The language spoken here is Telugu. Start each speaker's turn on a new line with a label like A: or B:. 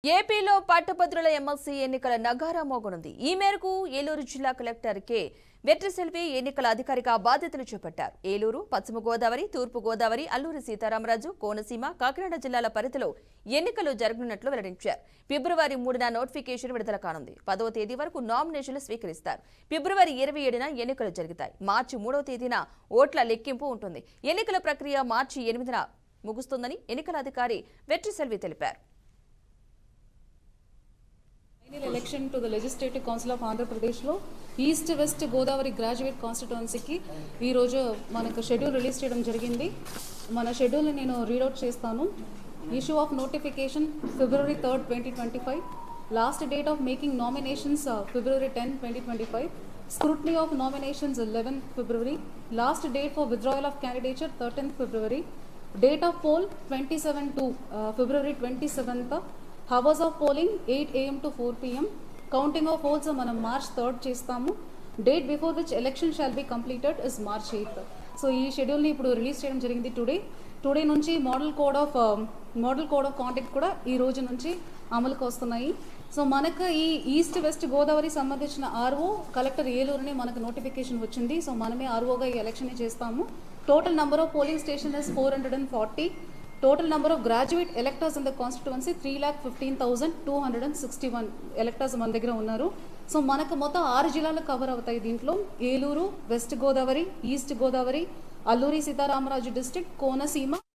A: ఏపీలో పట్టభద్రుల ఎమ్మెల్సీ ఎన్నికల నగారా మోగనుంది. ఈ మేరకు ఏలూరు జిల్లా కలెక్టర్ కె వెట్రిసెల్వి ఎన్నికల అధికారిగా బాధ్యతలు చేపట్టారు. ఏలూరు, పశ్చిమ గోదావరి, తూర్పు గోదావరి, అల్లూరి సీతారామరాజు, కోనసీమ, కాకినాడ జిల్లాల పరిధిలో ఎన్నికలు జరగనున్నట్లు వెల్లడించారు. ఫిబ్రవరి 3న నోటిఫికేషన్ విడుదల కానుంది. 10వ తేదీ వరకు నామినేషన్లు స్వీకరిస్తారు. ఫిబ్రవరి 27న ఎన్నికలు జరుగుతాయి. మార్చి 3వ తేదీన ఓట్ల లెక్కింపు ఉంటుంది. ఎన్నికల ప్రక్రియ మార్చి 8న ముగుస్తుందని ఎన్నికల అధికారి వెట్రిసెల్వి తెలిపారు.
B: Election to the legislative council of ఆంధ్రప్రదేశ్లో ఈస్ట్ వెస్ట్ గోదావరి గ్రాడ్యుయేట్ కాన్స్టిట్యుయెన్సీకి ఈరోజు మనకు షెడ్యూల్ రిలీజ్ చేయడం జరిగింది. మన షెడ్యూల్ని నేను రీడౌట్ చేస్తాను. Issue of notification February 3rd, 2025. Last date of making nominations February 10, 2025. Scrutiny of nominations 11 February. Last date for withdrawal of candidature 13th February. Date of poll 27 to February 27th. Hours of polling 8 AM to 4 PM. Counting of votes మనం March 3rd చేస్తాము. Date before which election shall be completed is March 8th. So ఈ షెడ్యూల్ని ఇప్పుడు రిలీజ్ చేయడం జరిగింది టుడే నుంచి మోడల్ కోడ్ ఆఫ్ కాండక్ట్ కూడా ఈ రోజు నుంచి అమలుకు వస్తున్నాయి. సో మనకు ఈ ఈస్ట్ వెస్ట్ గోదావరి సంబంధించిన ఆర్ఓ కలెక్టర్ ఏలూరుని మనకు నోటిఫికేషన్ వచ్చింది. సో మనమే ఆర్ఓగా ఈ ఎలక్షన్ని చేస్తాము. Total number of polling station is 440. Total number of graduate electors in the constituency 3,15,261 electors మన దగ్గర ఉన్నారు. సో మనకు మొత్తం 6 జిల్లాలు కవర్ అవుతాయి. దీంట్లో Eluru, west Godavari, east Godavari, Alluri Sitaramaraju district, Konaseema